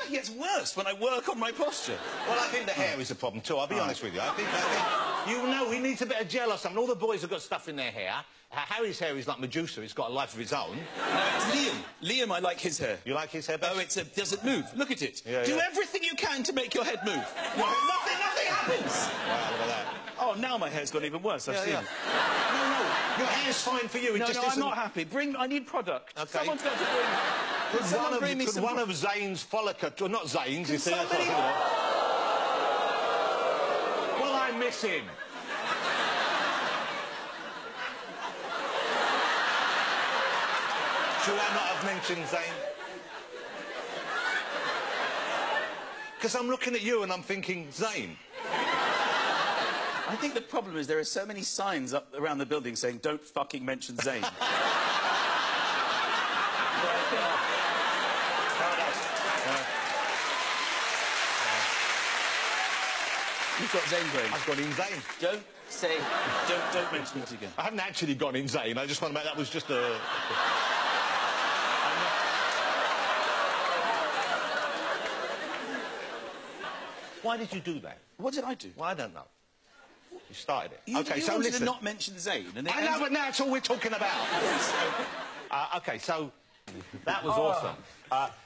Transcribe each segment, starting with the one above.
it gets worse when I work on my posture. Well, I think the hair is a problem too, I'll be honest with you. I think you know, he needs a bit of gel or something. All the boys have got stuff in their hair. Harry's hair is like Medusa, it's got a life of its own. No, it's Liam. Liam, I like his hair. You like his hair better? Oh, does it move? Look at it. Yeah, Do everything you can to make your head move. No, nothing happens. Wow, look at that. Oh, now my hair's got even worse, I've seen it. No, your hair's fine for you, it just isn't... I'm not happy. I need product. Okay. Someone's got to bring... Could one of Zane's follicles... Well, not Zane's, you see, that's what somebody... Well, I miss him. Should I not have mentioned Zane? Because I'm looking at you and I'm thinking, Zane. I think the problem is there are so many signs up around the building saying, don't fucking mention Zane. You've got Zane brain. I've got insane. Don't mention it again. I haven't actually gone insane. I just want to make that was just a... Why did you do that? What did I do? Well, I don't know. You started it. You so wanted listen. to not mention Zane. And I know, but now it's all we're talking about. OK, so that was awesome.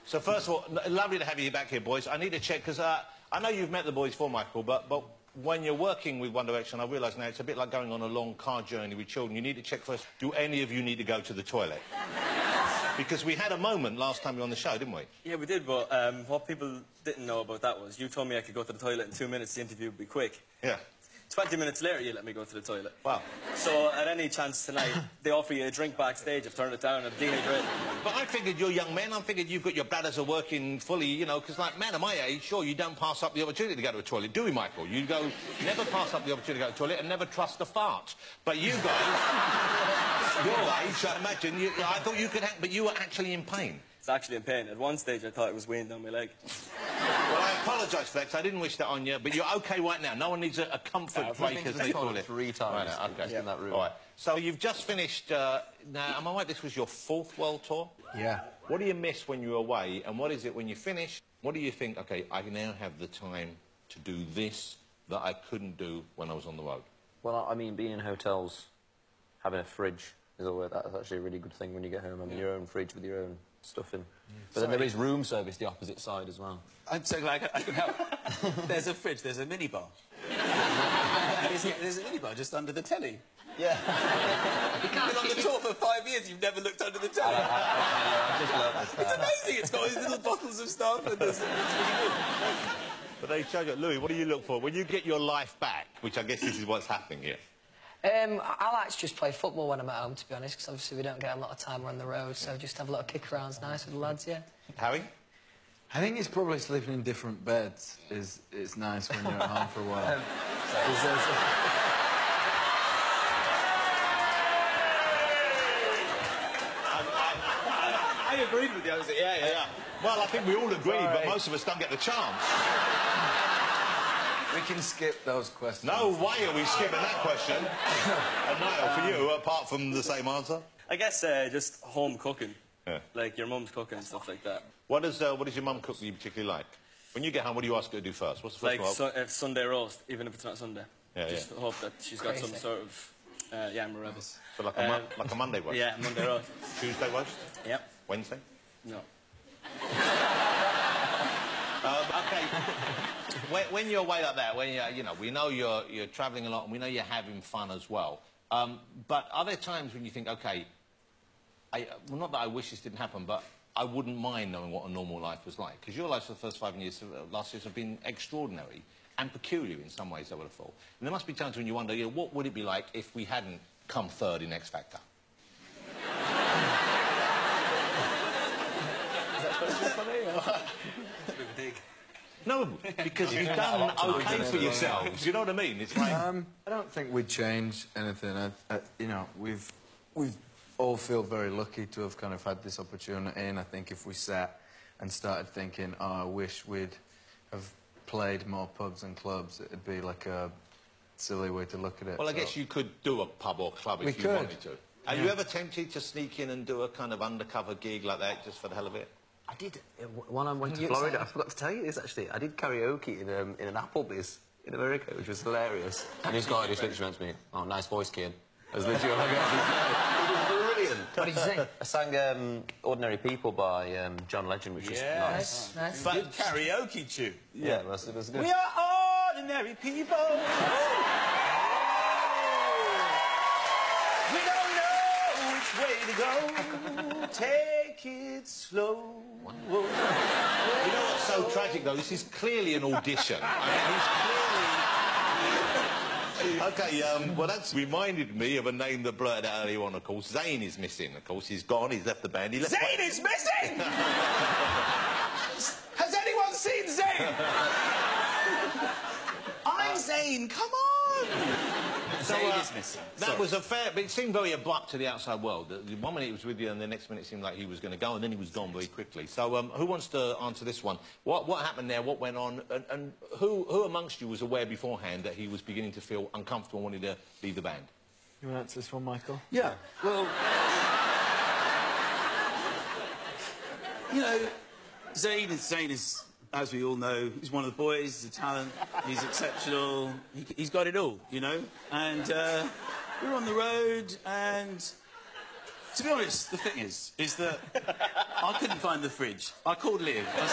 So first of all, lovely to have you back here, boys. I need to check, because I know you've met the boys before, Michael, but when you're working with One Direction, I realise now it's a bit like going on a long car journey with children. You need to check first, do any of you need to go to the toilet? Because we had a moment last time you were on the show, didn't we? Yeah, we did, but what people didn't know about that was you told me I could go to the toilet in 2 minutes, the interview would be quick. Yeah. 20 minutes later, you let me go to the toilet. Wow. So, at any chance tonight, they offer you a drink backstage, I've turned it down, I'm dehydrated. But I figured you're young men, I figured you've got your bladders are working fully, you know, because, like, man of my age, sure, you don't pass up the opportunity to go to a toilet, do we, Michael? You go, never pass up the opportunity to go to a toilet and never trust a fart. But you guys, your age, I imagine, I thought you could have, but you were actually in pain. It's actually in pain. At one stage, I thought it was weighing down my leg. Well, I apologise for that, 'cause I didn't wish that on you, but you're OK right now. No one needs a comfort break, as they call it. 3 times in that room. All right. So you've just finished... now, am I right, this was your 4th world tour? Yeah. What do you miss when you're away, and what is it when you finish? What do you think, OK, I now have the time to do this that I couldn't do when I was on the road? Well, I mean, being in hotels, having a fridge is always... That's actually a really good thing when you get home, having your own fridge with your own stuff in. But then there is room service, the opposite side as well. I'm so glad I can help. There's a fridge, there's a minibar. There's a minibar just under the telly. Yeah. You've been on the tour for 5 years, you've never looked under the telly. I just love this. It's amazing, it's got all these little bottles of stuff and it's really good. But they show you, Louis, what do you look for? When you get your life back, which I guess this is what's happening here. I like to just play football when I'm at home, to be honest, because obviously we don't get a lot of time on the road, so just have a little kick-around's nice with the lads, yeah. Harry? I think it's probably sleeping in different beds is nice when you're at home for a while. I agreed with you, I was like, yeah. Well, I think we all agreed, but most of us don't get the chance. We can skip those questions. No way are we skipping that question. And Niall, for you, apart from the same answer? I guess just home cooking. Yeah. Like your mum's cooking and stuff like that. What does your mum cook that you particularly like? When you get home, what do you ask her to do first? What's the first one? Like Sunday roast, even if it's not Sunday. Yeah, Just hope that she's got some sort of yam or rubbish. So like a Monday roast? Yeah, Monday roast. Tuesday roast? Yep. Wednesday? No. OK. When you're away like that, when you know, we know you're travelling a lot and we know you're having fun as well. But are there times when you think, OK, well, not that I wish this didn't happen, but I wouldn't mind knowing what a normal life was like? Because your life for the first 5 years, last years, have been extraordinary and peculiar in some ways, I would have thought. And there must be times when you wonder, what would it be like if we hadn't come 3rd in X Factor? Is that supposed to be funny, or...? It's a bit big. No, because you've done OK for yourselves. You know what I mean? It's like... I don't think we'd change anything. You know, we've all feel very lucky to have kind of had this opportunity, and I think if we sat and started thinking, oh, I wish we'd have played more pubs and clubs, it'd be like a silly way to look at it. Well, I guess you could do a pub or club if you wanted to. Are you ever tempted to sneak in and do a kind of undercover gig like that just for the hell of it? I did. When I went to You Florida, excited? I forgot to tell you this, actually. I did karaoke in an Applebee's in America, which was hilarious. And this guy just literally went to me, "Oh, nice voice, kid." I was literally like, it was brilliant. What did you sing? I sang Ordinary People by John Legend, which was nice. Nice. Good karaoke tune. Yeah, it was good. We are ordinary people. We don't know which way to go. Take it slow. You know what's so tragic, though? This is clearly an audition. I mean, he's clearly... OK, well, that's reminded me of a name that blurted out earlier on, of course. Zayn is missing, of course. He's gone, he's left the band. He left Zayn is missing! Has anyone seen Zayn? I'm Zayn, come on! Zayn is missing. That was a fair... But it seemed very abrupt to the outside world. The 1 minute he was with you, and the next minute it seemed like he was going to go, and then he was gone very quickly. So, who wants to answer this one? What happened there? What went on? And who amongst you was aware beforehand that he was beginning to feel uncomfortable and wanted to leave the band? You want to answer this one, Michael? Yeah, well... you know, Zayn is, as we all know, he's one of the boys, he's a talent, he's exceptional, he's got it all, you know? And we were on the road, and to be honest, the thing is that I couldn't find the fridge. I called Liam. I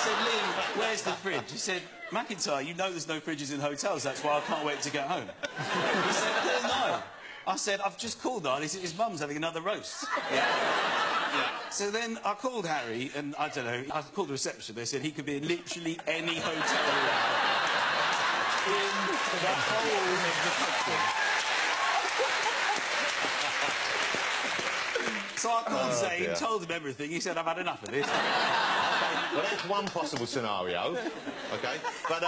said, Liam, where's the fridge? He said, McIntyre, you know there's no fridges in hotels, that's why I can't wait to get home. He said, I don't know. I said, I've just called her, and he said, his mum's having another roast. Yeah. So then I called Harry, and I don't know, I called the reception. They said he could be in literally any hotel in the whole of the country. So I called Zayn, told him everything. He said, I've had enough of this. Well, that's one possible scenario, OK? But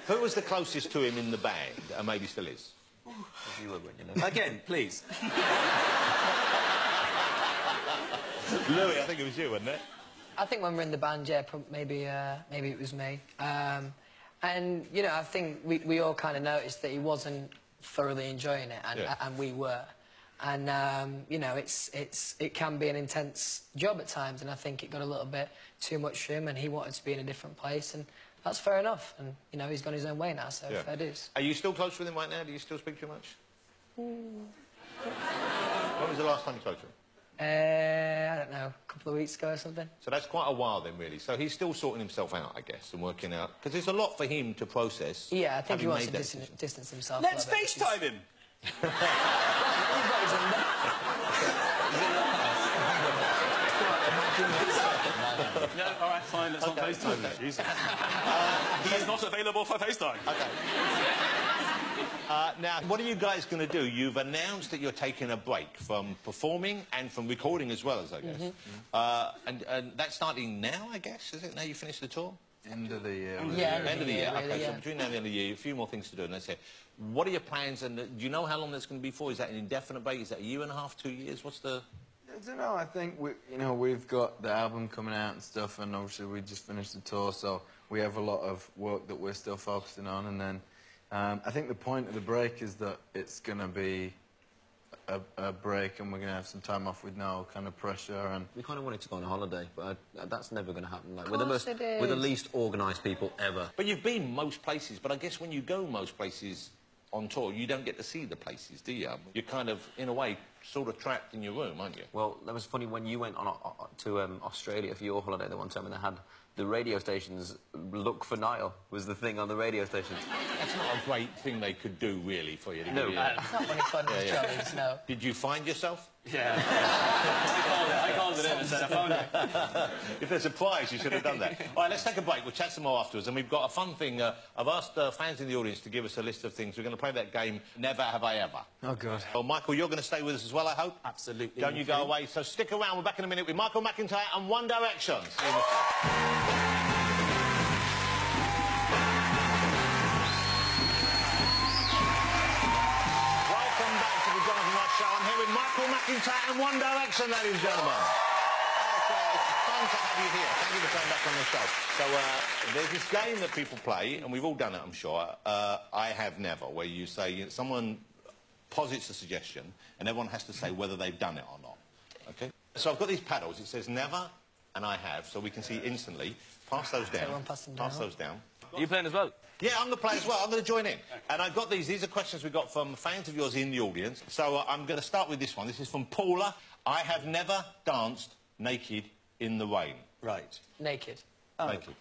who was the closest to him in the band, and maybe still is? You would, wouldn't you know? Again, please. Louis, I think it was you, wasn't it? I think when we're in the band, yeah, maybe it was me. And, you know, I think we all kind of noticed that he wasn't thoroughly enjoying it, and we were. And, you know, it can be an intense job at times, and I think it got a little bit too much for him, and he wanted to be in a different place, and that's fair enough. And, you know, he's gone his own way now, so fair dues. Are you still close with him right now? Do you still speak too much? When was the last time you spoke to him? I don't know, a couple of weeks ago or something. So that's quite a while then, really. So he's still sorting himself out, I guess, and working out... Because there's a lot for him to process. Yeah, I think he wants to distance himself. Let's FaceTime him. No, all right, fine, let's not FaceTime that. Jesus. He is not available for FaceTime. OK. Now, what are you guys going to do? You've announced that you're taking a break from performing and from recording as well, as I guess. And that's starting now, I guess, is it? Now you finished the tour? End of the year. Yeah, End of the year. really, OK, yeah. so between now and the end of the year, a few more things to do, and that's it. What are your plans, and do you know how long that's going to be for? Is that an indefinite break? Is that a year and a half, 2 years? What's the... I don't know, I think, we've got the album coming out and stuff, and obviously we just finished the tour, so we have a lot of work that we're still focusing on, and then I think the point of the break is that it's going to be a break, and we're going to have some time off with no kind of pressure. And We kind of wanted to go on a holiday, but that's never going to happen. Like, we're It the is. least organised people ever. But you've been most places, but I guess when you go most places on tour, you don't get to see the places, do you? You're kind of, in a way, sort of trapped in your room, aren't you? Well, that was funny when you went on to Australia for your holiday the one time, and they had the radio stations look for Niall was the thing on the radio stations. That's not a great thing they could do, really, for you to No. do. It's not when it's fun with Joey's, no. Did you find yourself? Yeah. I called it in and said I found it. If there's a prize, you should have done that. All right, let's take a break. We'll chat some more afterwards. And we've got a fun thing. I've asked fans in the audience to give us a list of things. We're going to play that game, Never Have I Ever. oh, God. Well, Michael, you're going to stay with us as well, I hope? Absolutely. Don't you go away. So stick around. We're back in a minute with Michael McIntyre and One Direction. Welcome back to the Jonathan Ross Show. I'm here with Michael McIntyre and One Direction, ladies and gentlemen. It's fun to have you here. Thank you for coming back on the show. So, there's this game that people play, and we've all done it, I'm sure. I Have Never, where you say, someone posits a suggestion, and everyone has to say whether they've done it or not. OK? So I've got these paddles. It says never, and I have, so we can see instantly. Pass those down. Everyone pass them down. Pass those down. Are you playing as well? Yeah, I'm going to play as well. I'm going to join in. And I've got these. These are questions we got from fans of yours in the audience. So I'm going to start with this one. This is from Paula. I have never danced naked in the rain. Right. Naked. Naked.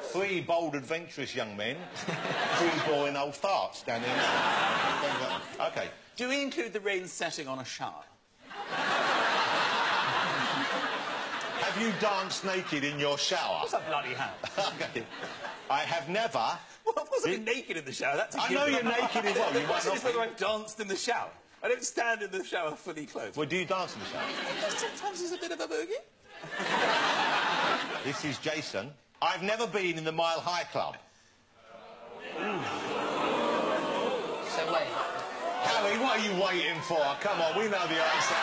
Three bold, adventurous young men. Three boring old farts down there. OK. Do we include the rain setting on a shower? Have you danced naked in your shower? What's that bloody hell? OK. I have never... Well, I wasn't naked in the shower. That's a I know you're naked as well. The question is whether I've danced in the shower. I don't stand in the shower fully clothed. Well, do you dance in the shower? Sometimes there's a bit of a boogie. This is Jason. I've never been in the Mile High Club. So wait. Harry, what are you waiting for? Come on, we know the answer.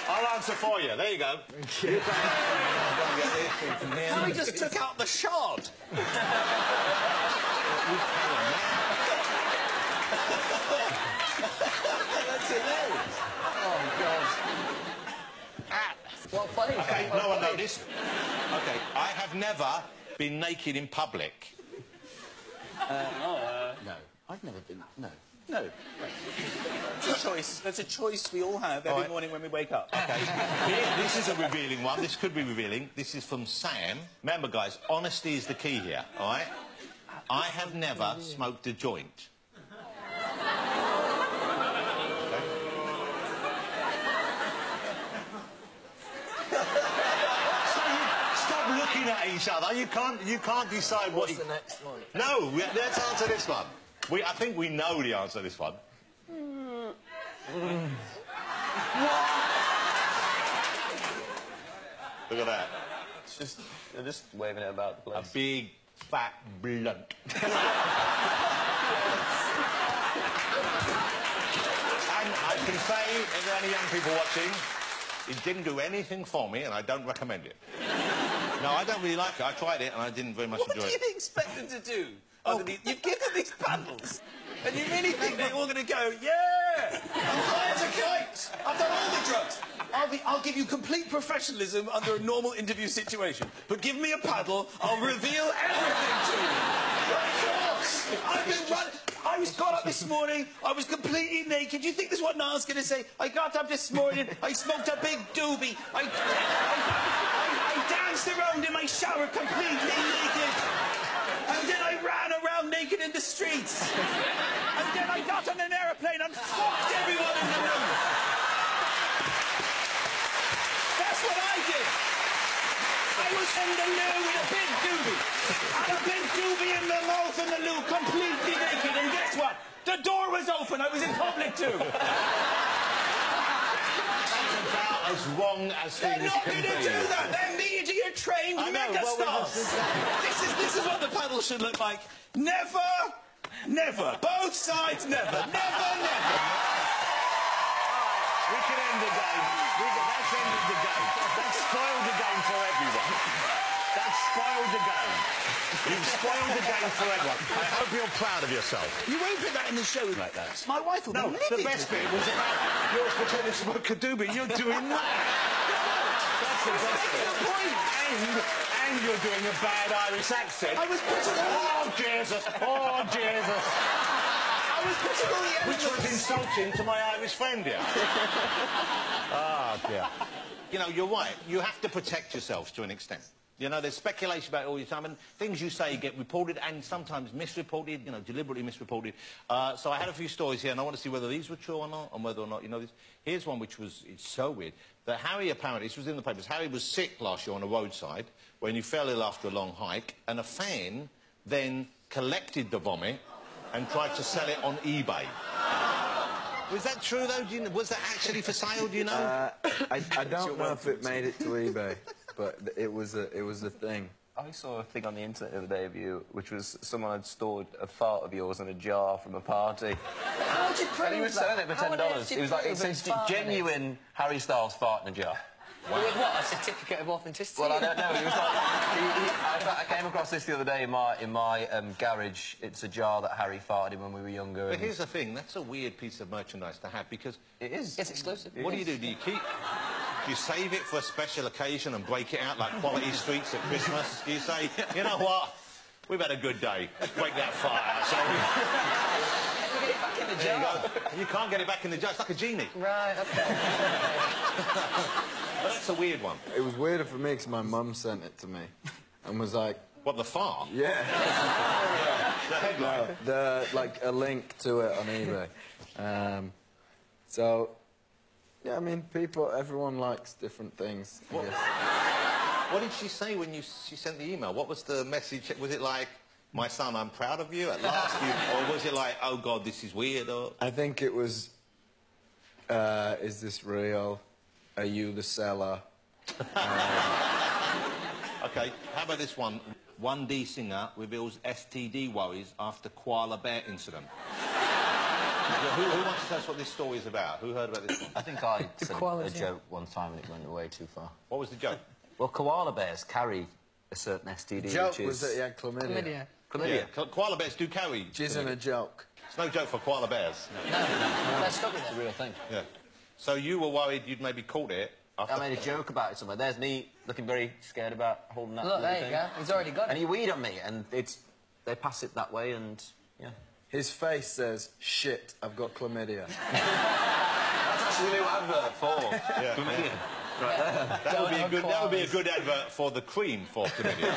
I'll answer for you. There you go. Thank you. Harry just took out the shard. That's hilarious. Oh, God. What place? OK, no one noticed. OK, I have never been naked in public. No, I've never been. No. No. It's a choice. That's a choice we all have every morning when we wake up. OK. This is a revealing one. This could be revealing. This is from Sam. Remember, guys, honesty is the key here, all right? I have never smoked a joint. Stop looking at each other. You can't decide what... What's the next one? No, let's answer this one. I think we know the answer to this one. Look at that. They're just waving it about the A place. big, fat blunt. And I can say, if there are any young people watching, it didn't do anything for me, and I don't recommend it. No, I don't really like it. I tried it, and I didn't very much enjoy it. What do you expect them to do? You've given them these paddles, and you really think they're all going to go, yeah, I'm high as a kite. I've done all the drugs. I'll give you complete professionalism under a normal interview situation. But give me a paddle, I'll reveal everything to you. Of course. I've been running. I got up this morning, I was completely naked. You think this is what Niall's going to say? I got up this morning, I smoked a big doobie. I danced around in my shower completely naked. And then I ran around naked in the streets. And then I got on an aeroplane and fucked everyone in the room. That's what I did. I was in the loo with a big doobie. And a big doobie in the mouth and the loo, completely naked. And guess what? The door was open. I was in public too. That's about as wrong as They're things not can going to be. do that. They're media-trained megastars. This is what the paddle should look like. Never, never. Both sides, never. Never, never. We can end the game. That's ended the game. That's spoiled the game for everyone. That's spoiled the game. You've spoiled the game for everyone. I hope you're proud of yourself. You won't put that in the show like that. My wife will be livid. The best bit was about yours pretending to smoke a doobie. You're doing that. That's the best bit. And you're doing a bad Irish accent. I was putting all... Oh, Jesus. Oh, Jesus. I was putting all the Which was insulting to my Irish friend here. Ah, dear. You know, you're right. You have to protect yourselves to an extent. You know, there's speculation about it all the time, and things you say get reported and sometimes misreported, you know, deliberately misreported. So I had a few stories here, and I want to see whether these were true or not, and whether or not you know this. Here's one which was, it's so weird, that Harry apparently, this was in the papers, Harry was sick last year on a roadside when he fell ill after a long hike, and a fan then collected the vomit and tried to sell it on eBay. Was that true, though? Was that actually for sale, do you know? I don't know if it made it to eBay, but it was a thing. I saw a thing on the internet the other day of you, which was someone had stored a fart of yours in a jar from a party. How would you prove And he was that? selling it for $10. It was like, it says genuine Harry Styles fart in a jar. Wow. With what? A certificate of authenticity? Well, I don't know. He was like, I came across this the other day in my garage. It's a jar that Harry farted in when we were younger. But here's the thing. That's a weird piece of merchandise to have because... It is. It's exclusive. What do you do? Do you keep... Do you save it for a special occasion and break it out like Quality Streets at Christmas? Do you say, you know what? We've had a good day. Let's break that fart out, shall we? Get it back in the jar. You can't get it back in the jar. It's like a genie. Right, OK. But that's a weird one. It was weirder for me because my mum sent it to me and was like... What, the fart? Yeah. The headline? No, like, a link to it on eBay. So, yeah, I mean, everyone likes different things, I guess. What did she say when she sent the email? What was the message? Was it like, my son, I'm proud of you, at last? Or was it like, oh, God, this is weird? Or... I think it was, is this real? Are you the seller? OK, how about this one? 1D singer reveals STD worries after koala bear incident. Who wants to tell us what this story is about? Who heard about this one? I think I said a joke one time and it went way too far. What was the joke? Well, koala bears carry a certain STD, The joke which is... was that he had chlamydia. Chlamydia. Yeah, koala bears do carry... Which isn't a joke. It's no joke for koala bears. No, let's stop with It's a real thing. Yeah. So you were worried you'd maybe caught it after... I made a joke about it somewhere. There's me looking very scared about holding that. Look, there you go. He's already got it. And he weed on me, and they pass it that way, and yeah. His face says, shit, I've got chlamydia. That's actually a new advert for chlamydia. Right there. That would be a good advert for the cream for chlamydia.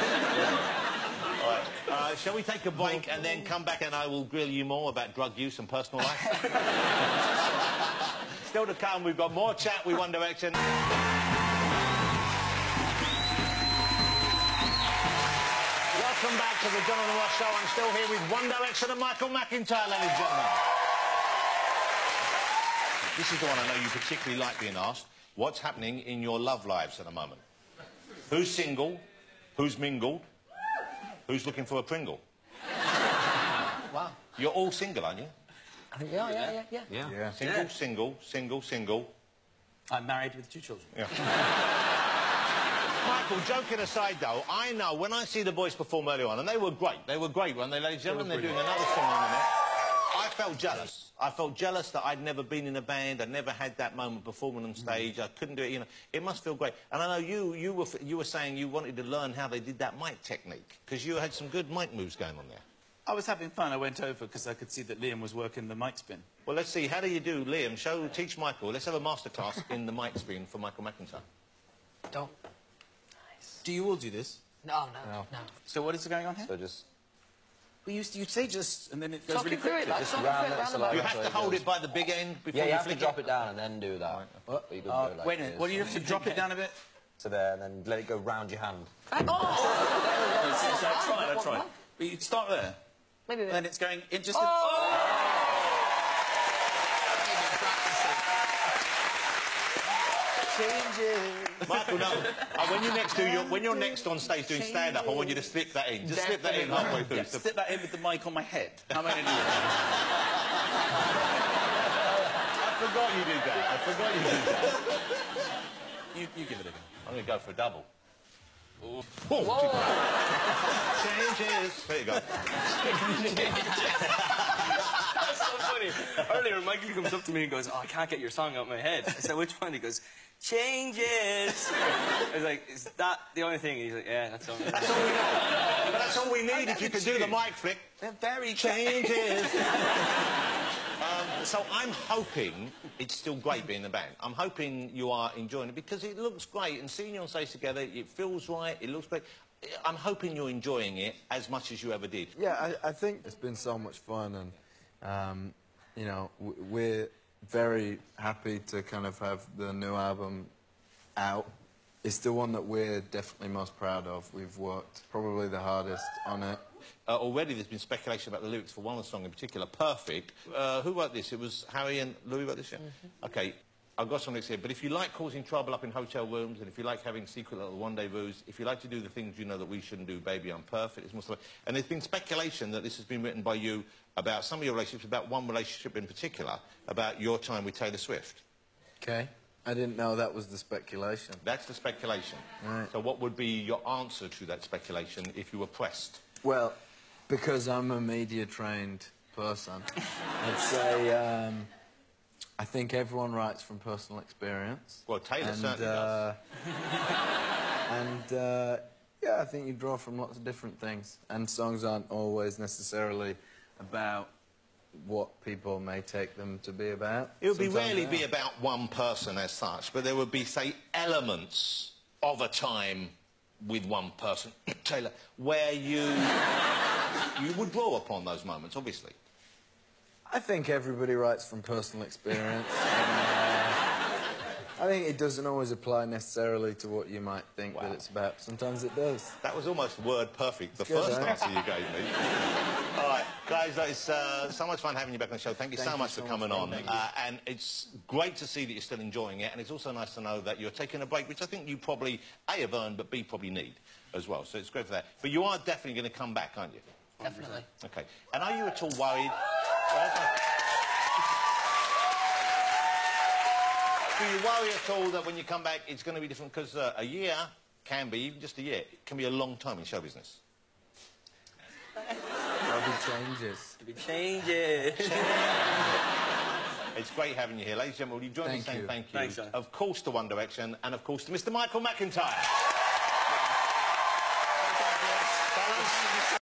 All right. Shall we take a break and then come back and I will grill you more about drug use and personal life? Still to come, we've got more chat with One Direction. Welcome back to the John and Ross Show. I'm still here with One Direction and Michael McIntyre, ladies and gentlemen. This is the one I know you particularly like being asked. What's happening in your love lives at the moment? Who's single? Who's mingled? Who's looking for a Pringle? Wow. You're all single, aren't you? I think we are, yeah. Single. I'm married with 2 children. Yeah. Michael, joking aside, though, I know when I see the boys perform earlier on, and they were great, weren't they, ladies and gentlemen? They're doing another song on there. I felt jealous. I felt jealous that I'd never been in a band, I'd never had that moment performing on stage, I couldn't do it, you know. It must feel great. And I know you were saying you wanted to learn how they did that mic technique, because you had some good mic moves going on there. I was having fun. I went over because I could see that Liam was working the mic spin. Well, let's see. How do you do, Liam? Teach Michael. Let's have a masterclass in the mic spin for Michael McIntyre. Don't. Nice. Do you all do this? No. So what is going on here? So just... Well, you say just, and then it goes really through quick. it, like, Just talking round through it, it, so round You like- have so to it hold goes. it by the big end before Yeah, you you have to flick drop it. it down and then do that. What? But you couldn't do it like Wait a minute. this. What do you have to drop it down a bit? To there, and then let it go round your hand. I tried. But you start there. Maybe. And then it's going in just... Michael, no. When you're next on stage doing stand-up, I want you to slip that in. Just slip that in halfway through. Yeah, slip that in with the mic on my head. How am I going to do that? I forgot you did that. You give it a go. I'm going to go for a double. Whoa. Changes. There you go. That's so funny. Earlier, Michael comes up to me and goes, oh, I can't get your song out of my head. I said, which one? He goes, Changes. I was like, is that the only thing? And he's like, yeah, that's all. That's all we know. But that's all we need if you can do the mic flick. They're very... Changes. So I'm hoping it's still great being in the band. I'm hoping you are enjoying it because it looks great and seeing you on stage together, it feels right, it looks great. I'm hoping you're enjoying it as much as you ever did. Yeah, I think it's been so much fun and, you know, we're very happy to kind of have the new album out. It's the one that we're definitely most proud of. We've worked probably the hardest on it. Already there's been speculation about the lyrics for one of the songs in particular, Perfect. Who wrote this? It was Harry and Louis wrote this, yeah? OK, I've got some lyrics here. But if you like causing trouble up in hotel rooms, and if you like having secret little rendezvous, if you like to do the things you know that we shouldn't do, baby, I'm perfect. It's more stuff. And there's been speculation that this has been written by you about some of your relationships, about one relationship in particular, about your time with Taylor Swift. OK. I didn't know that was the speculation. That's the speculation. Right. So what would be your answer to that speculation if you were pressed? Well, because I'm a media-trained person, I'd say I think everyone writes from personal experience. Well, Taylor certainly does. And yeah, I think you draw from lots of different things. And songs aren't always necessarily about what people may take them to be about. It would rarely be about one person as such, but there would be, say, elements of a time with one person, Taylor, where you would draw upon those moments, obviously. I think everybody writes from personal experience. I think it doesn't always apply necessarily to what you might think that it's about. Sometimes it does. That was almost word perfect, the Good, first eh? answer you gave me. All right, guys, it's so much fun having you back on the show. Thank you so much for coming on. And it's great to see that you're still enjoying it, and it's also nice to know that you're taking a break, which I think you probably, A, have earned, but B, probably need as well. So it's great for that. But you are definitely going to come back, aren't you? Definitely. OK. And are you at all worried... Do you worry at all that when you come back it's going to be different? Because a year can be, even just a year, it can be a long time in show business. There'll be changes. There'll be changes. It's great having you here. Ladies and gentlemen, will you join me in saying thank you? Thanks, John. Of course to One Direction, and of course to Mr. Michael McIntyre.